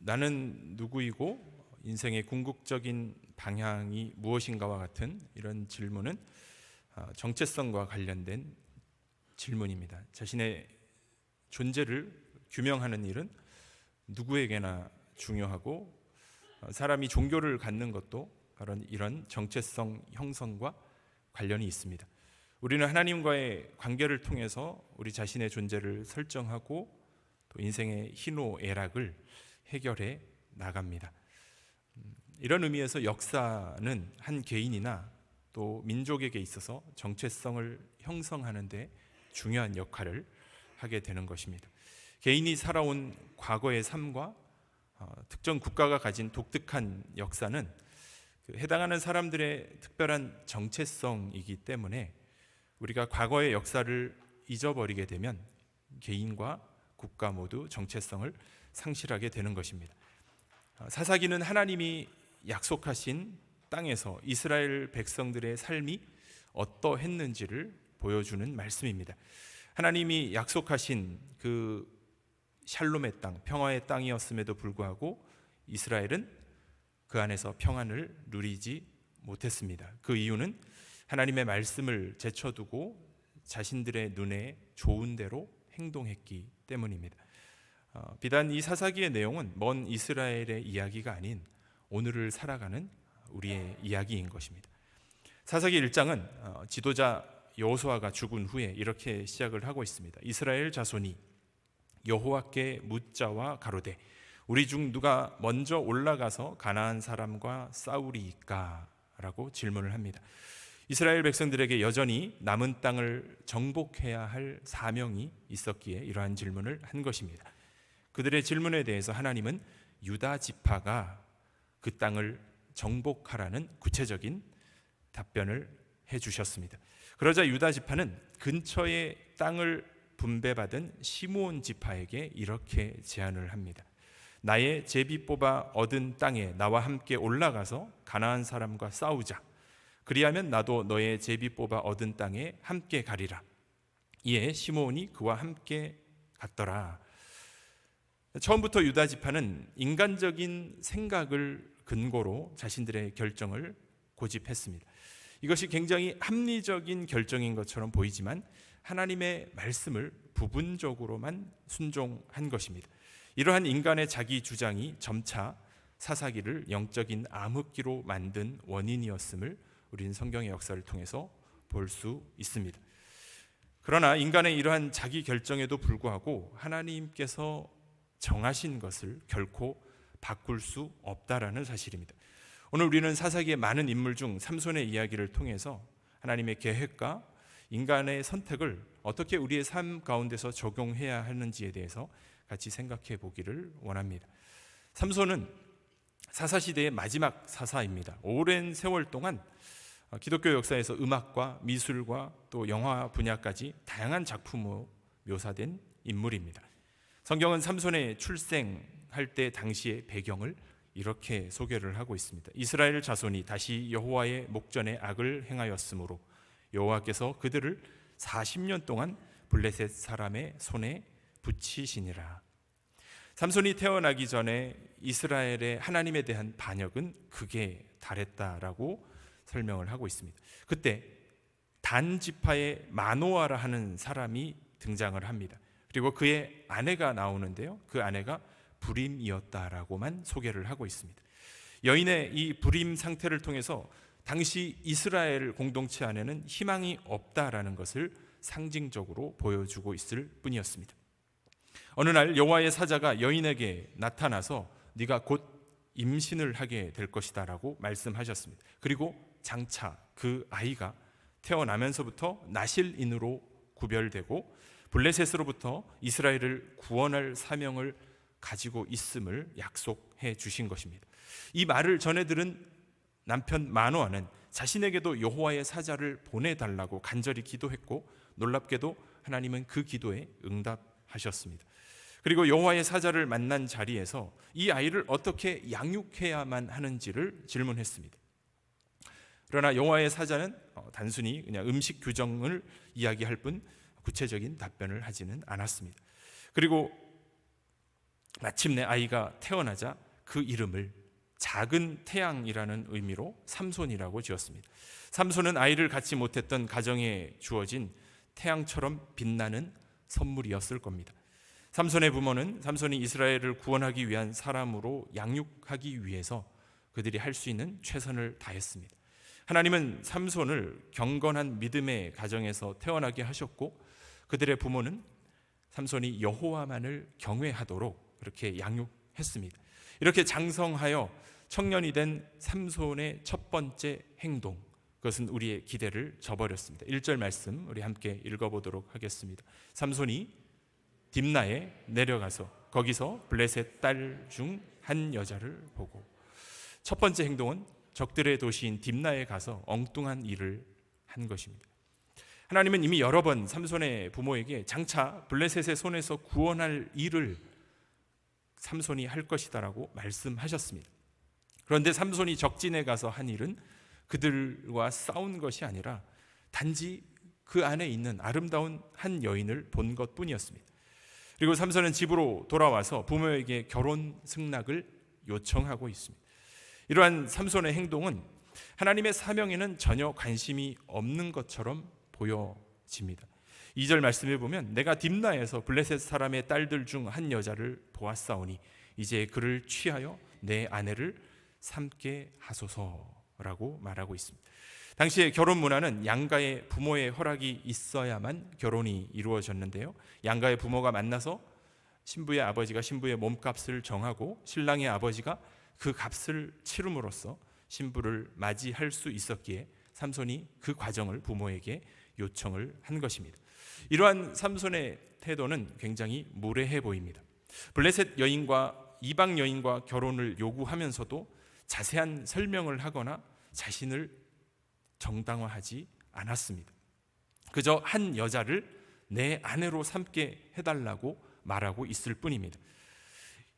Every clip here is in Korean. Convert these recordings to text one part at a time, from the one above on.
나는 누구이고 인생의 궁극적인 방향이 무엇인가와 같은 이런 질문은 정체성과 관련된 질문입니다. 자신의 존재를 규명하는 일은 누구에게나 중요하고 사람이 종교를 갖는 것도 바로 이런 정체성 형성과 관련이 있습니다. 우리는 하나님과의 관계를 통해서 우리 자신의 존재를 설정하고 또 인생의 희노애락을 해결해 나갑니다. 이런 의미에서 역사는 한 개인이나 또 민족에게 있어서 정체성을 형성하는 데 중요한 역할을 하게 되는 것입니다. 개인이 살아온 과거의 삶과 특정 국가가 가진 독특한 역사는 해당하는 사람들의 특별한 정체성이기 때문에 우리가 과거의 역사를 잊어버리게 되면 개인과 국가 모두 정체성을 상실하게 되는 것입니다. 사사기는 하나님이 약속하신 땅에서 이스라엘 백성들의 삶이 어떠했는지를 보여주는 말씀입니다. 하나님이 약속하신 그 샬롬의 땅, 평화의 땅이었음에도 불구하고 이스라엘은 그 안에서 평안을 누리지 못했습니다. 그 이유는 하나님의 말씀을 제쳐두고 자신들의 눈에 좋은 대로 행동했기 때문입니다. 비단 이 사사기의 내용은 먼 이스라엘의 이야기가 아닌 오늘을 살아가는 우리의 이야기인 것입니다. 사사기 1장은 지도자 여호수아가 죽은 후에 이렇게 시작을 하고 있습니다. 이스라엘 자손이 여호와께 묻자와 가로되 우리 중 누가 먼저 올라가서 가나안 사람과 싸우리이까? 라고 질문을 합니다. 이스라엘 백성들에게 여전히 남은 땅을 정복해야 할 사명이 있었기에 이러한 질문을 한 것입니다. 그들의 질문에 대해서 하나님은 유다 지파가 그 땅을 정복하라는 구체적인 답변을 해주셨습니다. 그러자 유다 지파는 근처의 땅을 분배받은 시므온 지파에게 이렇게 제안을 합니다. 나의 제비 뽑아 얻은 땅에 나와 함께 올라가서 가나안 사람과 싸우자. 그리하면 나도 너의 제비 뽑아 얻은 땅에 함께 가리라. 이에 시므온이 그와 함께 갔더라. 처음부터 유다 지파는 인간적인 생각을 근거로 자신들의 결정을 고집했습니다. 이것이 굉장히 합리적인 결정인 것처럼 보이지만 하나님의 말씀을 부분적으로만 순종한 것입니다. 이러한 인간의 자기 주장이 점차 사사기를 영적인 암흑기로 만든 원인이었음을 우리는 성경의 역사를 통해서 볼 수 있습니다. 그러나 인간의 이러한 자기 결정에도 불구하고 하나님께서 정하신 것을 결코 바꿀 수 없다라는 사실입니다. 오늘 우리는 사사기의 많은 인물 중 삼손의 이야기를 통해서 하나님의 계획과 인간의 선택을 어떻게 우리의 삶 가운데서 적용해야 하는지에 대해서 같이 생각해 보기를 원합니다. 삼손은 사사시대의 마지막 사사입니다. 오랜 세월 동안 기독교 역사에서 음악과 미술과 또 영화 분야까지 다양한 작품으로 묘사된 인물입니다. 성경은 삼손의 출생할 때 당시의 배경을 이렇게 소개를 하고 있습니다. 이스라엘 자손이 다시 여호와의 목전에 악을 행하였으므로 여호와께서 그들을 40년 동안 블레셋 사람의 손에 붙이시니라. 삼손이 태어나기 전에 이스라엘의 하나님에 대한 반역은 극에 달했다라고 설명을 하고 있습니다. 그때 단 지파의 마노아라 하는 사람이 등장을 합니다. 그리고 그의 아내가 나오는데요, 그 아내가 불임이었다라고만 소개를 하고 있습니다. 여인의 이 불임 상태를 통해서 당시 이스라엘 공동체 안에는 희망이 없다라는 것을 상징적으로 보여주고 있을 뿐이었습니다. 어느 날 여호와의 사자가 여인에게 나타나서 네가 곧 임신을 하게 될 것이다 라고 말씀하셨습니다. 그리고 장차 그 아이가 태어나면서부터 나실인으로 구별되고 블레셋으로부터 이스라엘을 구원할 사명을 가지고 있음을 약속해 주신 것입니다. 이 말을 전해 들은 남편 마노아는 자신에게도 여호와의 사자를 보내달라고 간절히 기도했고 놀랍게도 하나님은 그 기도에 응답하셨습니다. 그리고 여호와의 사자를 만난 자리에서 이 아이를 어떻게 양육해야만 하는지를 질문했습니다. 그러나 여호와의 사자는 단순히 그냥 음식 규정을 이야기할 뿐 구체적인 답변을 하지는 않았습니다. 그리고 마침내 아이가 태어나자 그 이름을 작은 태양이라는 의미로 삼손이라고 지었습니다. 삼손은 아이를 갖지 못했던 가정에 주어진 태양처럼 빛나는 선물이었을 겁니다. 삼손의 부모는 삼손이 이스라엘을 구원하기 위한 사람으로 양육하기 위해서 그들이 할 수 있는 최선을 다했습니다. 하나님은 삼손을 경건한 믿음의 가정에서 태어나게 하셨고, 그들의 부모는 삼손이 여호와만을 경외하도록 그렇게 양육했습니다. 이렇게 장성하여 청년이 된 삼손의 첫 번째 행동, 그것은 우리의 기대를 저버렸습니다. 1절 말씀 우리 함께 읽어보도록 하겠습니다. 삼손이 딥나에 내려가서 거기서 블레셋 딸 중 한 여자를 보고. 첫 번째 행동은 적들의 도시인 딥나에 가서 엉뚱한 일을 한 것입니다. 하나님은 이미 여러 번 삼손의 부모에게 장차 블레셋의 손에서 구원할 일을 삼손이 할 것이다라고 말씀하셨습니다. 그런데 삼손이 적진에 가서 한 일은 그들과 싸운 것이 아니라 단지 그 안에 있는 아름다운 한 여인을 본 것뿐이었습니다. 그리고 삼손은 집으로 돌아와서 부모에게 결혼 승낙을 요청하고 있습니다. 이러한 삼손의 행동은 하나님의 사명에는 전혀 관심이 없는 것처럼 보여집니다. 2절 말씀에 보면 내가 딥나에서 블레셋 사람의 딸들 중 한 여자를 보았사오니 이제 그를 취하여 내 아내를 삼게 하소서라고 말하고 있습니다. 당시의 결혼 문화는 양가의 부모의 허락이 있어야만 결혼이 이루어졌는데요, 양가의 부모가 만나서 신부의 아버지가 신부의 몸값을 정하고 신랑의 아버지가 그 값을 치름으로써 신부를 맞이할 수 있었기에 삼손이 그 과정을 부모에게 요청을 한 것입니다. 이러한 삼손의 태도는 굉장히 무례해 보입니다. 블레셋 여인과 이방 여인과 결혼을 요구하면서도 자세한 설명을 하거나 자신을 정당화하지 않았습니다. 그저 한 여자를 내 아내로 삼게 해달라고 말하고 있을 뿐입니다.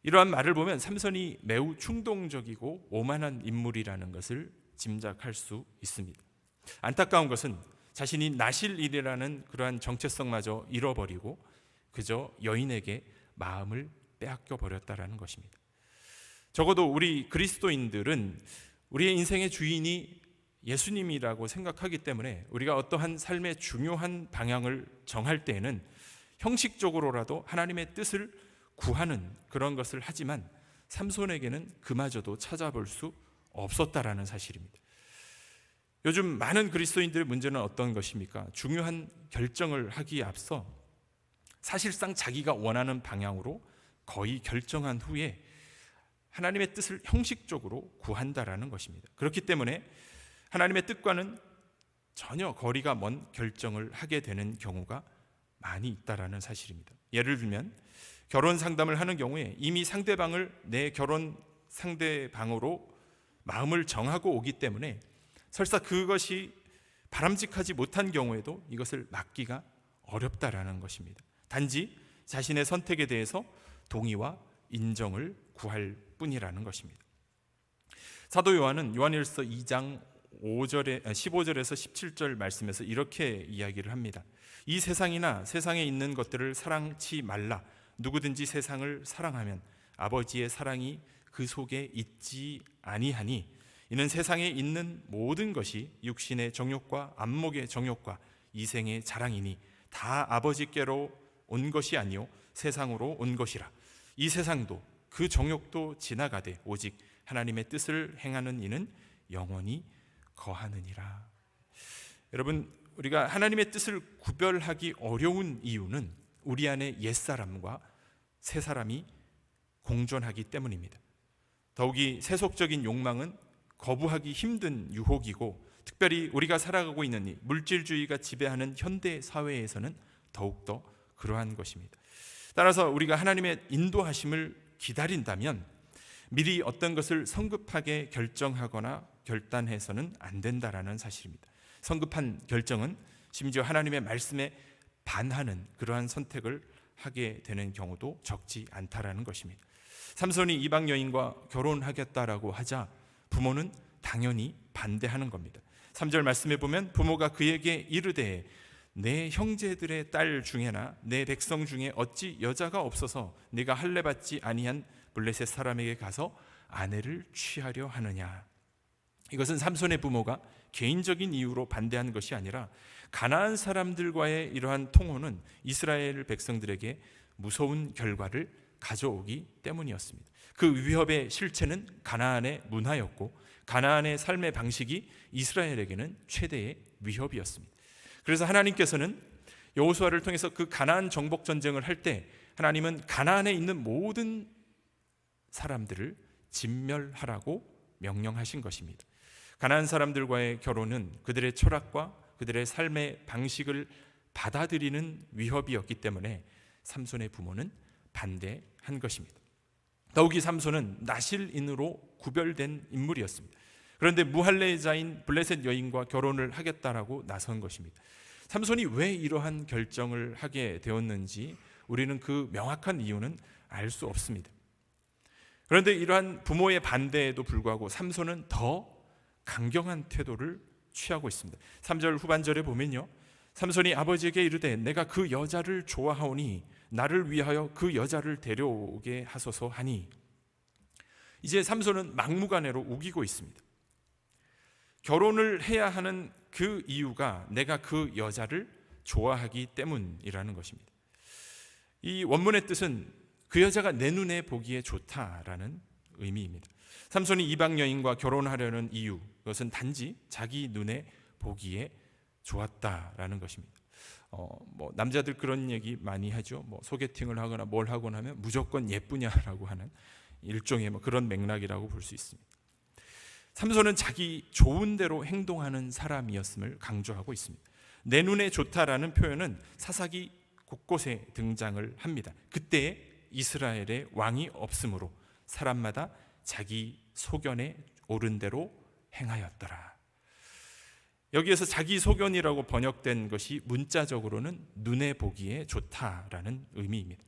이러한 말을 보면 삼손이 매우 충동적이고 오만한 인물이라는 것을 짐작할 수 있습니다. 안타까운 것은 자신이 나실 일이라는 그러한 정체성마저 잃어버리고 그저 여인에게 마음을 빼앗겨 버렸다라는 것입니다. 적어도 우리 그리스도인들은 우리의 인생의 주인이 예수님이라고 생각하기 때문에 우리가 어떠한 삶의 중요한 방향을 정할 때에는 형식적으로라도 하나님의 뜻을 구하는 그런 것을 하지만 삼손에게는 그마저도 찾아볼 수 없었다라는 사실입니다. 요즘 많은 그리스도인들의 문제는 어떤 것입니까? 중요한 결정을 하기에 앞서 사실상 자기가 원하는 방향으로 거의 결정한 후에 하나님의 뜻을 형식적으로 구한다라는 것입니다. 그렇기 때문에 하나님의 뜻과는 전혀 거리가 먼 결정을 하게 되는 경우가 많이 있다라는 사실입니다. 예를 들면 결혼 상담을 하는 경우에 이미 상대방을 내 결혼 상대방으로 마음을 정하고 오기 때문에 설사 그것이 바람직하지 못한 경우에도 이것을 막기가 어렵다라는 것입니다. 단지 자신의 선택에 대해서 동의와 인정을 구할 뿐이라는 것입니다. 사도 요한은 요한일서 2장 15절에서 17절 말씀에서 이렇게 이야기를 합니다. 이 세상이나 세상에 있는 것들을 사랑치 말라. 누구든지 세상을 사랑하면 아버지의 사랑이 그 속에 있지 아니하니 이는 세상에 있는 모든 것이 육신의 정욕과 안목의 정욕과 이생의 자랑이니 다 아버지께로 온 것이 아니요 세상으로 온 것이라. 이 세상도 그 정욕도 지나가되 오직 하나님의 뜻을 행하는 이는 영원히 거하느니라. 여러분, 우리가 하나님의 뜻을 구별하기 어려운 이유는 우리 안에 옛사람과 새사람이 공존하기 때문입니다. 더욱이 세속적인 욕망은 거부하기 힘든 유혹이고 특별히 우리가 살아가고 있는 이 물질주의가 지배하는 현대 사회에서는 더욱더 그러한 것입니다. 따라서 우리가 하나님의 인도하심을 기다린다면 미리 어떤 것을 성급하게 결정하거나 결단해서는 안 된다라는 사실입니다. 성급한 결정은 심지어 하나님의 말씀에 반하는 그러한 선택을 하게 되는 경우도 적지 않다라는 것입니다. 삼손이 이방 여인과 결혼하겠다라고 하자 부모는 당연히 반대하는 겁니다. 3절 말씀에 보면 부모가 그에게 이르되 내 형제들의 딸 중에나 내 백성 중에 어찌 여자가 없어서 네가 할례 받지 아니한 블레셋 사람에게 가서 아내를 취하려 하느냐. 이것은 삼손의 부모가 개인적인 이유로 반대한 것이 아니라 가나안 사람들과의 이러한 통혼은 이스라엘 백성들에게 무서운 결과를 가져오기 때문이었습니다. 그 위협의 실체는 가나안의 문화였고 가나안의 삶의 방식이 이스라엘에게는 최대의 위협이었습니다. 그래서 하나님께서는 여호수아를 통해서 그 가나안 정복 전쟁을 할 때 하나님은 가나안에 있는 모든 사람들을 진멸하라고 명령하신 것입니다. 가나안 사람들과의 결혼은 그들의 철학과 그들의 삶의 방식을 받아들이는 위협이었기 때문에 삼손의 부모는 반대한 것입니다. 더욱이 삼손은 나실인으로 구별된 인물이었습니다. 그런데 무할례자인 블레셋 여인과 결혼을 하겠다라고 나선 것입니다. 삼손이 왜 이러한 결정을 하게 되었는지 우리는 그 명확한 이유는 알 수 없습니다. 그런데 이러한 부모의 반대에도 불구하고 삼손은 더 강경한 태도를 취하고 있습니다. 3절 후반절에 보면요, 삼손이 아버지에게 이르되 내가 그 여자를 좋아하오니 나를 위하여 그 여자를 데려오게 하소서 하니, 이제 삼손은 막무가내로 우기고 있습니다. 결혼을 해야 하는 그 이유가 내가 그 여자를 좋아하기 때문이라는 것입니다. 이 원문의 뜻은 그 여자가 내 눈에 보기에 좋다라는 의미입니다. 삼손이 이방 여인과 결혼하려는 이유, 그것은 단지 자기 눈에 보기에 좋았다라는 것입니다. 남자들 그런 얘기 많이 하죠. 소개팅을 하거나 뭘 하거나 하면 무조건 예쁘냐라고 하는 일종의 그런 맥락이라고 볼 수 있습니다. 삼손은 자기 좋은 대로 행동하는 사람이었음을 강조하고 있습니다. 내 눈에 좋다라는 표현은 사사기 곳곳에 등장을 합니다. 그때 이스라엘에 왕이 없으므로 사람마다 자기 소견에 옳은 대로 행하였더라. 여기에서 자기 소견이라고 번역된 것이 문자적으로는 눈에 보기에 좋다라는 의미입니다.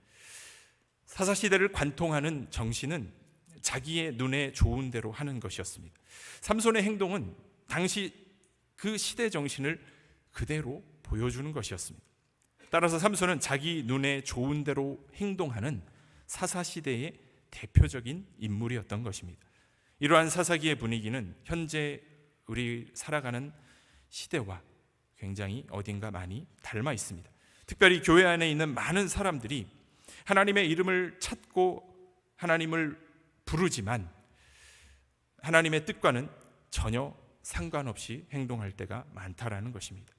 사사시대를 관통하는 정신은 자기의 눈에 좋은 대로 하는 것이었습니다. 삼손의 행동은 당시 그 시대 정신을 그대로 보여주는 것이었습니다. 따라서 삼손은 자기 눈에 좋은 대로 행동하는 사사시대의 대표적인 인물이었던 것입니다. 이러한 사사기의 분위기는 현재 우리 살아가는 시대와 굉장히 어딘가 많이 닮아 있습니다. 특별히 교회 안에 있는 많은 사람들이 하나님의 이름을 찾고 하나님을 부르지만 하나님의 뜻과는 전혀 상관없이 행동할 때가 많다라는 것입니다.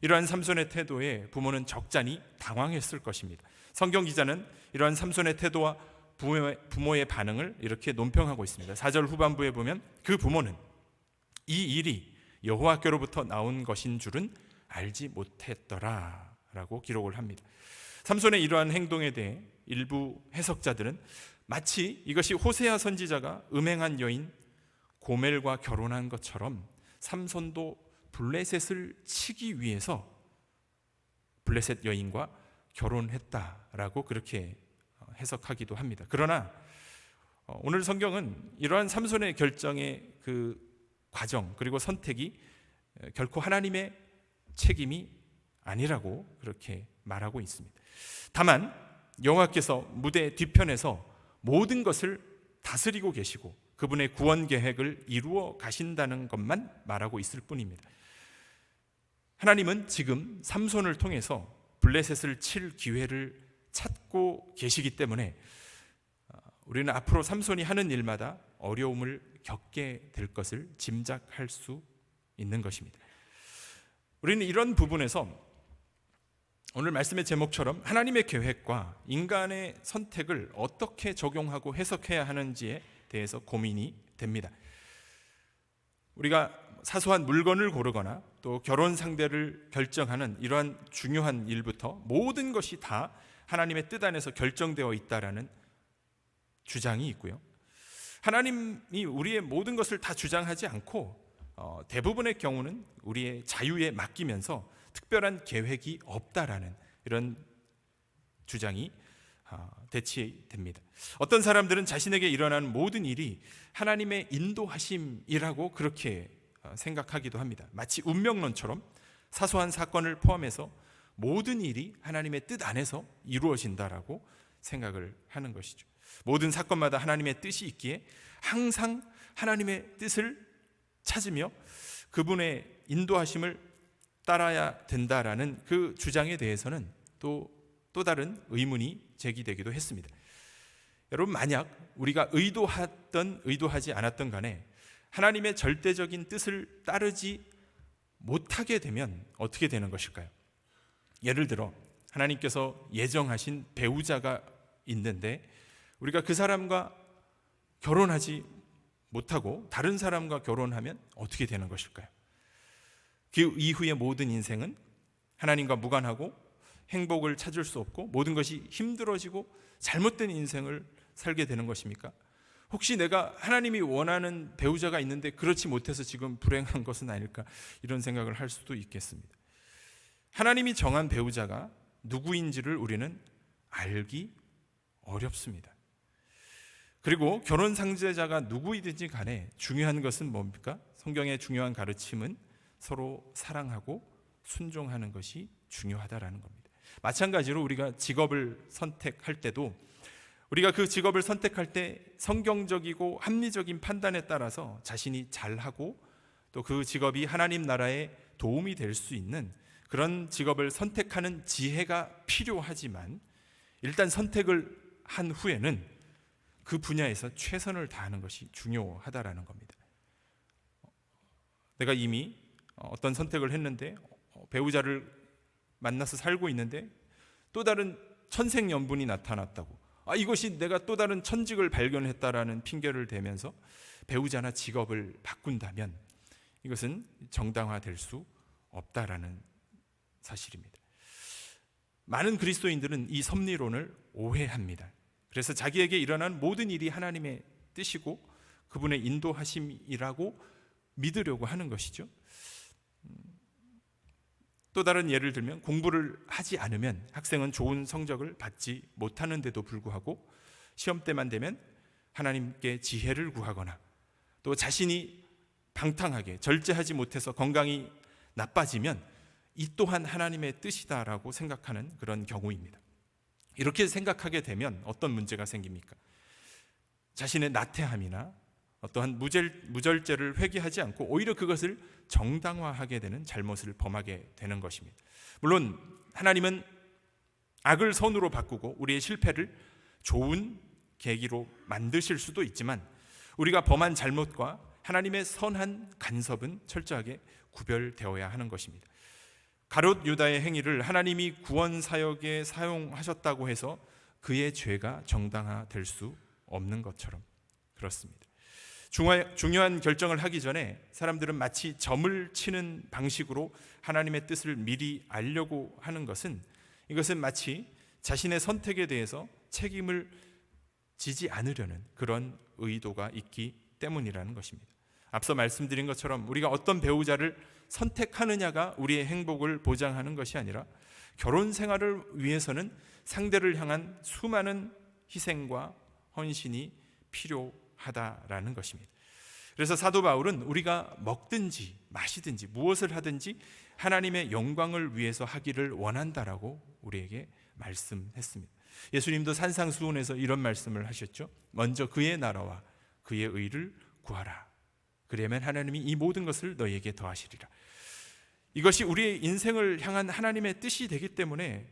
이러한 삼손의 태도에 부모는 적잖이 당황했을 것입니다. 성경 기자는 이러한 삼손의 태도와 부모의 반응을 이렇게 논평하고 있습니다. 4절 후반부에 보면 그 부모는 이 일이 여호와께로부터 나온 것인 줄은 알지 못했더라 라고 기록을 합니다. 삼손의 이러한 행동에 대해 일부 해석자들은 마치 이것이 호세아 선지자가 음행한 여인 고멜과 결혼한 것처럼 삼손도 블레셋을 치기 위해서 블레셋 여인과 결혼했다라고 그렇게 해석하기도 합니다. 그러나 오늘 성경은 이러한 삼손의 결정의 그 과정 그리고 선택이 결코 하나님의 책임이 아니라고 그렇게 말하고 있습니다. 다만 여호와께서 무대 뒤편에서 모든 것을 다스리고 계시고 그분의 구원 계획을 이루어 가신다는 것만 말하고 있을 뿐입니다. 하나님은 지금 삼손을 통해서 블레셋을 칠 기회를 찾고 계시기 때문에 우리는 앞으로 삼손이 하는 일마다 어려움을 겪게 될 것을 짐작할 수 있는 것입니다. 우리는 이런 부분에서 오늘 말씀의 제목처럼 하나님의 계획과 인간의 선택을 어떻게 적용하고 해석해야 하는지에 대해서 고민이 됩니다. 우리가 사소한 물건을 고르거나 또 결혼 상대를 결정하는 이러한 중요한 일부터 모든 것이 다 하나님의 뜻 안에서 결정되어 있다라는 주장이 있고요. 하나님이 우리의 모든 것을 다 주장하지 않고 대부분의 경우는 우리의 자유에 맡기면서 특별한 계획이 없다라는 이런 주장이 대치됩니다. 어떤 사람들은 자신에게 일어나는 모든 일이 하나님의 인도하심이라고 그렇게 생각하기도 합니다. 마치 운명론처럼 사소한 사건을 포함해서 모든 일이 하나님의 뜻 안에서 이루어진다라고 생각을 하는 것이죠. 모든 사건마다 하나님의 뜻이 있기에 항상 하나님의 뜻을 찾으며 그분의 인도하심을 따라야 된다라는 그 주장에 대해서는 또 다른 의문이 제기되기도 했습니다. 여러분, 만약 우리가 의도하든 의도하지 않았든 간에 하나님의 절대적인 뜻을 따르지 못하게 되면 어떻게 되는 것일까요? 예를 들어 하나님께서 예정하신 배우자가 있는데 우리가 그 사람과 결혼하지 못하고 다른 사람과 결혼하면 어떻게 되는 것일까요? 그 이후의 모든 인생은 하나님과 무관하고 행복을 찾을 수 없고 모든 것이 힘들어지고 잘못된 인생을 살게 되는 것입니까? 혹시 내가 하나님이 원하는 배우자가 있는데 그렇지 못해서 지금 불행한 것은 아닐까, 이런 생각을 할 수도 있겠습니다. 하나님이 정한 배우자가 누구인지를 우리는 알기 어렵습니다. 그리고 결혼 상대자가 누구이든지 간에 중요한 것은 뭡니까? 성경의 중요한 가르침은 서로 사랑하고 순종하는 것이 중요하다라는 겁니다. 마찬가지로 우리가 직업을 선택할 때도 우리가 그 직업을 선택할 때 성경적이고 합리적인 판단에 따라서 자신이 잘하고 또 그 직업이 하나님 나라에 도움이 될 수 있는 그런 직업을 선택하는 지혜가 필요하지만 일단 선택을 한 후에는 그 분야에서 최선을 다하는 것이 중요하다라는 겁니다. 내가 이미 어떤 선택을 했는데 배우자를 만나서 살고 있는데 또 다른 천생연분이 나타났다고, 이것이 내가 또 다른 천직을 발견했다라는 핑계를 대면서 배우자나 직업을 바꾼다면 이것은 정당화될 수 없다라는 사실입니다. 많은 그리스도인들은 이 섭리론을 오해합니다. 그래서 자기에게 일어난 모든 일이 하나님의 뜻이고 그분의 인도하심이라고 믿으려고 하는 것이죠. 또 다른 예를 들면 공부를 하지 않으면 학생은 좋은 성적을 받지 못하는데도 불구하고 시험 때만 되면 하나님께 지혜를 구하거나 또 자신이 방탕하게 절제하지 못해서 건강이 나빠지면 이 또한 하나님의 뜻이다라고 생각하는 그런 경우입니다. 이렇게 생각하게 되면 어떤 문제가 생깁니까? 자신의 나태함이나 어떠한 무절제를 회개하지 않고 오히려 그것을 정당화하게 되는 잘못을 범하게 되는 것입니다. 물론 하나님은 악을 선으로 바꾸고 우리의 실패를 좋은 계기로 만드실 수도 있지만 우리가 범한 잘못과 하나님의 선한 간섭은 철저하게 구별되어야 하는 것입니다. 가롯 유다의 행위를 하나님이 구원 사역에 사용하셨다고 해서 그의 죄가 정당화될 수 없는 것처럼 그렇습니다. 중요한 결정을 하기 전에 사람들은 마치 점을 치는 방식으로 하나님의 뜻을 미리 알려고 하는 것은 이것은 마치 자신의 선택에 대해서 책임을 지지 않으려는 그런 의도가 있기 때문이라는 것입니다. 앞서 말씀드린 것처럼 우리가 어떤 배우자를 선택하느냐가 우리의 행복을 보장하는 것이 아니라 결혼 생활을 위해서는 상대를 향한 수많은 희생과 헌신이 필요하다라는 것입니다. 그래서 사도 바울은 우리가 먹든지 마시든지 무엇을 하든지 하나님의 영광을 위해서 하기를 원한다라고 우리에게 말씀했습니다. 예수님도 산상수훈에서 이런 말씀을 하셨죠. 먼저 그의 나라와 그의 의를 구하라. 그러면 하나님이 이 모든 것을 너희에게 더하시리라. 이것이 우리의 인생을 향한 하나님의 뜻이 되기 때문에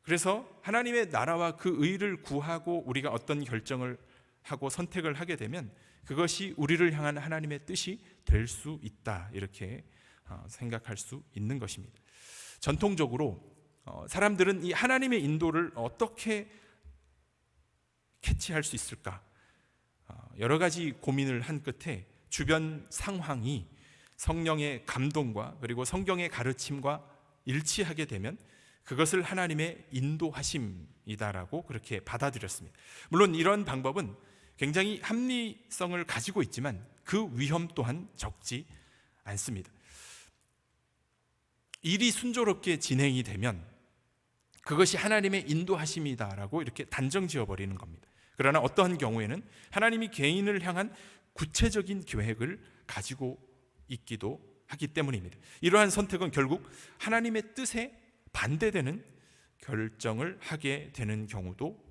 그래서 하나님의 나라와 그 의를 구하고 우리가 어떤 결정을 하고 선택을 하게 되면 그것이 우리를 향한 하나님의 뜻이 될 수 있다, 이렇게 생각할 수 있는 것입니다. 전통적으로 사람들은 이 하나님의 인도를 어떻게 캐치할 수 있을까 여러 가지 고민을 한 끝에 주변 상황이 성령의 감동과 그리고 성경의 가르침과 일치하게 되면 그것을 하나님의 인도하심이다라고 그렇게 받아들였습니다. 물론 이런 방법은 굉장히 합리성을 가지고 있지만 그 위험 또한 적지 않습니다. 일이 순조롭게 진행이 되면 그것이 하나님의 인도하심이다라고 이렇게 단정 지어버리는 겁니다. 그러나 어떠한 경우에는 하나님이 개인을 향한 구체적인 계획을 가지고 있기도 하기 때문입니다. 이러한 선택은 결국 하나님의 뜻에 반대되는 결정을 하게 되는 경우도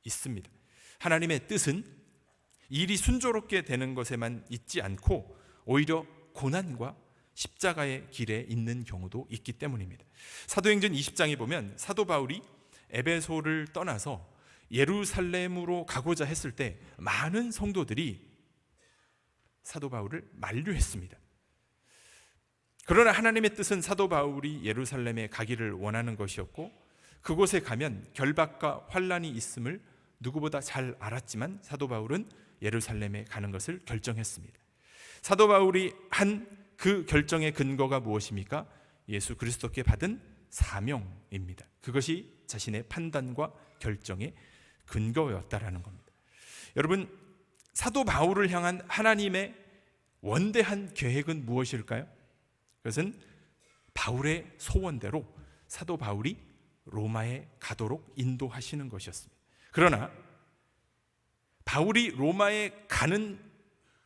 있습니다. 하나님의 뜻은 일이 순조롭게 되는 것에만 있지 않고 오히려 고난과 십자가의 길에 있는 경우도 있기 때문입니다. 사도행전 20장에 보면 사도 바울이 에베소를 떠나서 예루살렘으로 가고자 했을 때 많은 성도들이 사도 바울을 만류했습니다. 그러나 하나님의 뜻은 사도 바울이 예루살렘에 가기를 원하는 것이었고, 그곳에 가면 결박과 환난이 있음을 누구보다 잘 알았지만 사도 바울은 예루살렘에 가는 것을 결정했습니다. 사도 바울이 한 그 결정의 근거가 무엇입니까? 예수 그리스도께 받은 사명입니다. 그것이 자신의 판단과 결정의 근거였다라는 겁니다. 여러분, 사도 바울을 향한 하나님의 원대한 계획은 무엇일까요? 그것은 바울의 소원대로 사도 바울이 로마에 가도록 인도하시는 것이었습니다. 그러나 바울이 로마에 가는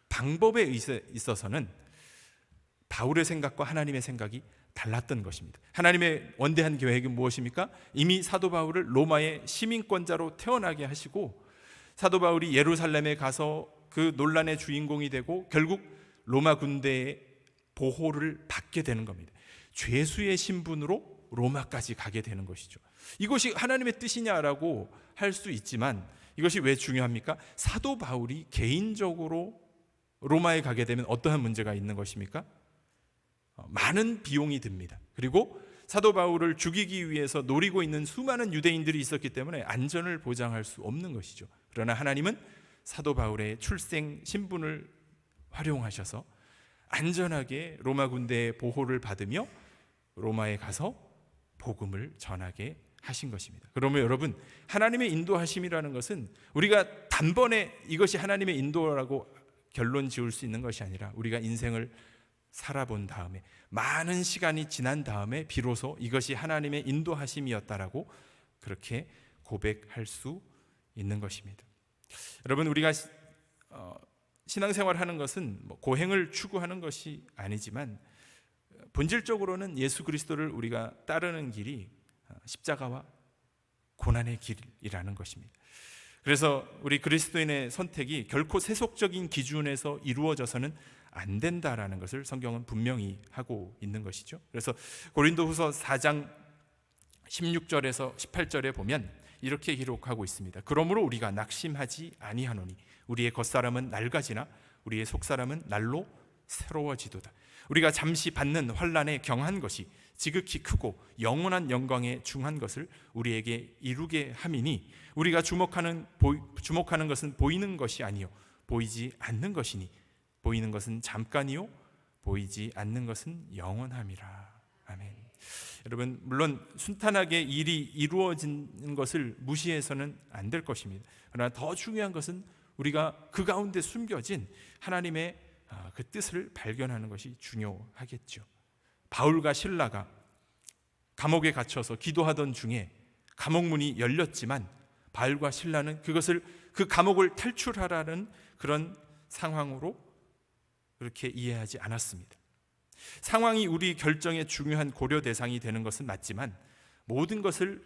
방법에 있어서는 바울의 생각과 하나님의 생각이 달랐던 것입니다. 하나님의 원대한 계획은 무엇입니까? 이미 사도 바울을 로마의 시민권자로 태어나게 하시고 사도 바울이 예루살렘에 가서 그 논란의 주인공이 되고 결국 로마 군대의 보호를 받게 되는 겁니다. 죄수의 신분으로 로마까지 가게 되는 것이죠. 이것이 하나님의 뜻이냐라고 할 수 있지만 이것이 왜 중요합니까? 사도 바울이 개인적으로 로마에 가게 되면 어떠한 문제가 있는 것입니까? 많은 비용이 듭니다. 그리고 사도 바울을 죽이기 위해서 노리고 있는 수많은 유대인들이 있었기 때문에 안전을 보장할 수 없는 것이죠. 그러나 하나님은 사도 바울의 출생 신분을 활용하셔서 안전하게 로마 군대의 보호를 받으며 로마에 가서 복음을 전하게 하신 것입니다. 그러면 여러분, 하나님의 인도하심이라는 것은 우리가 단번에 이것이 하나님의 인도라고 결론 지을 수 있는 것이 아니라 우리가 인생을 살아본 다음에 많은 시간이 지난 다음에 비로소 이것이 하나님의 인도하심이었다라고 그렇게 고백할 수 있는 것입니다. 여러분, 우리가 신앙생활하는 것은 고행을 추구하는 것이 아니지만 본질적으로는 예수 그리스도를 우리가 따르는 길이 십자가와 고난의 길이라는 것입니다. 그래서 우리 그리스도인의 선택이 결코 세속적인 기준에서 이루어져서는 안 된다라는 것을 성경은 분명히 하고 있는 것이죠. 그래서 고린도후서 4장 16절에서 18절에 보면 이렇게 기록하고 있습니다. 그러므로 우리가 낙심하지 아니하노니 우리의 겉사람은 낡아지나 우리의 속사람은 날로 새로워지도다. 우리가 잠시 받는 환난에 경한 것이 지극히 크고 영원한 영광에 중한 것을 우리에게 이루게 함이니 우리가 주목하는 것은 보이는 것이 아니요 보이지 않는 것이니 보이는 것은 잠깐이요 보이지 않는 것은 영원함이라. 아멘. 여러분, 물론 순탄하게 일이 이루어진 것을 무시해서는 안 될 것입니다. 그러나 더 중요한 것은 우리가 그 가운데 숨겨진 하나님의 그 뜻을 발견하는 것이 중요하겠죠. 바울과 실라가 감옥에 갇혀서 기도하던 중에 감옥문이 열렸지만 바울과 실라는 그 감옥을 탈출하라는 그런 상황으로 그렇게 이해하지 않았습니다. 상황이 우리 결정의 중요한 고려 대상이 되는 것은 맞지만 모든 것을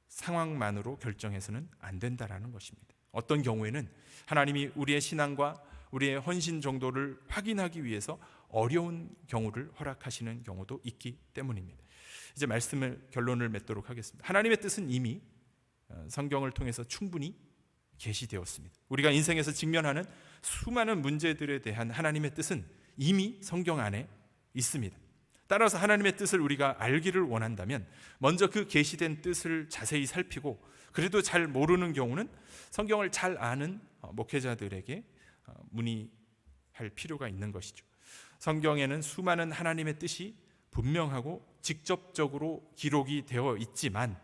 상황만으로 결정해서는 안 된다라는 것입니다. 어떤 경우에는 하나님이 우리의 신앙과 우리의 헌신 정도를 확인하기 위해서 어려운 경우를 허락하시는 경우도 있기 때문입니다. 이제 결론을 맺도록 하겠습니다. 하나님의 뜻은 이미 성경을 통해서 충분히 계시되었습니다. 우리가 인생에서 직면하는 수많은 문제들에 대한 하나님의 뜻은 이미 성경 안에 있습니다. 따라서 하나님의 뜻을 우리가 알기를 원한다면 먼저 그 계시된 뜻을 자세히 살피고, 그래도 잘 모르는 경우는 성경을 잘 아는 목회자들에게 문의할 필요가 있는 것이죠. 성경에는 수많은 하나님의 뜻이 분명하고 직접적으로 기록이 되어 있지만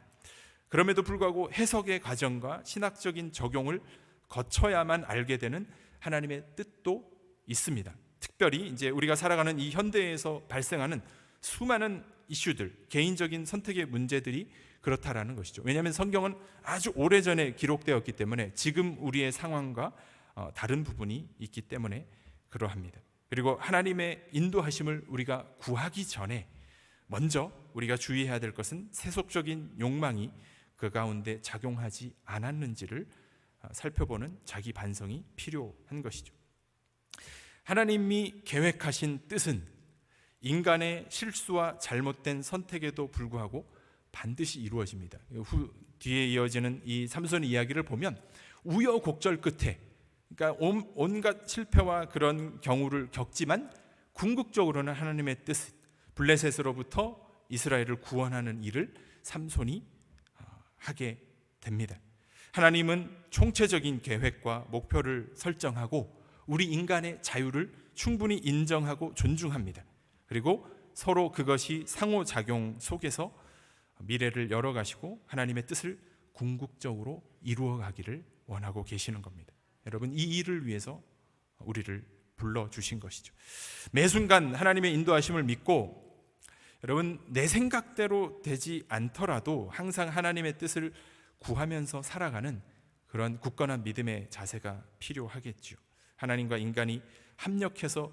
그럼에도 불구하고 해석의 과정과 신학적인 적용을 거쳐야만 알게 되는 하나님의 뜻도 있습니다. 특별히 이제 우리가 살아가는 이 현대에서 발생하는 수많은 이슈들, 개인적인 선택의 문제들이 그렇다라는 것이죠. 왜냐하면 성경은 아주 오래전에 기록되었기 때문에 지금 우리의 상황과 다른 부분이 있기 때문에 그러합니다. 그리고 하나님의 인도하심을 우리가 구하기 전에 먼저 우리가 주의해야 될 것은 세속적인 욕망이 그 가운데 작용하지 않았는지를 살펴보는 자기 반성이 필요한 것이죠. 하나님이 계획하신 뜻은 인간의 실수와 잘못된 선택에도 불구하고 반드시 이루어집니다. 뒤에 이어지는 이 삼손의 이야기를 보면 우여곡절 끝에, 그러니까 온갖 실패와 그런 경우를 겪지만 궁극적으로는 하나님의 뜻, 블레셋으로부터 이스라엘을 구원하는 일을 삼손이 하게 됩니다. 하나님은 총체적인 계획과 목표를 설정하고 우리 인간의 자유를 충분히 인정하고 존중합니다. 그리고 서로 그것이 상호작용 속에서 미래를 열어가시고 하나님의 뜻을 궁극적으로 이루어가기를 원하고 계시는 겁니다. 여러분, 이 일을 위해서 우리를 불러주신 것이죠. 매 순간 하나님의 인도하심을 믿고, 여러분, 내 생각대로 되지 않더라도 항상 하나님의 뜻을 구하면서 살아가는 그런 굳건한 믿음의 자세가 필요하겠죠. 하나님과 인간이 합력해서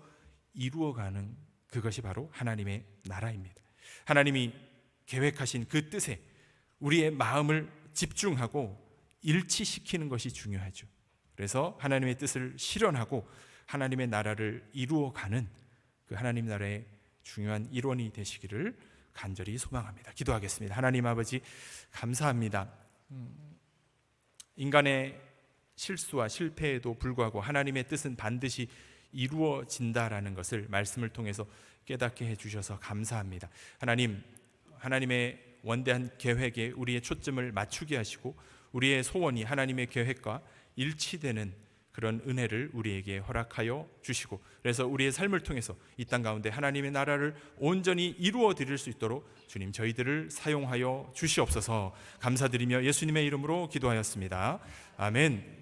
이루어가는 그것이 바로 하나님의 나라입니다. 하나님이 계획하신 그 뜻에 우리의 마음을 집중하고 일치시키는 것이 중요하죠. 그래서 하나님의 뜻을 실현하고 하나님의 나라를 이루어가는 그 하나님 나라의 중요한 일원이 되시기를 간절히 소망합니다. 기도하겠습니다. 하나님 아버지, 감사합니다. 인간의 실수와 실패에도 불구하고 하나님의 뜻은 반드시 이루어진다라는 것을 말씀을 통해서 깨닫게 해주셔서 감사합니다. 하나님의 원대한 계획에 우리의 초점을 맞추게 하시고 우리의 소원이 하나님의 계획과 일치되는 그런 은혜를 우리에게 허락하여 주시고, 그래서 우리의 삶을 통해서 이 땅 가운데 하나님의 나라를 온전히 이루어 드릴 수 있도록 주님 저희들을 사용하여 주시옵소서. 감사드리며 예수님의 이름으로 기도하였습니다. 아멘.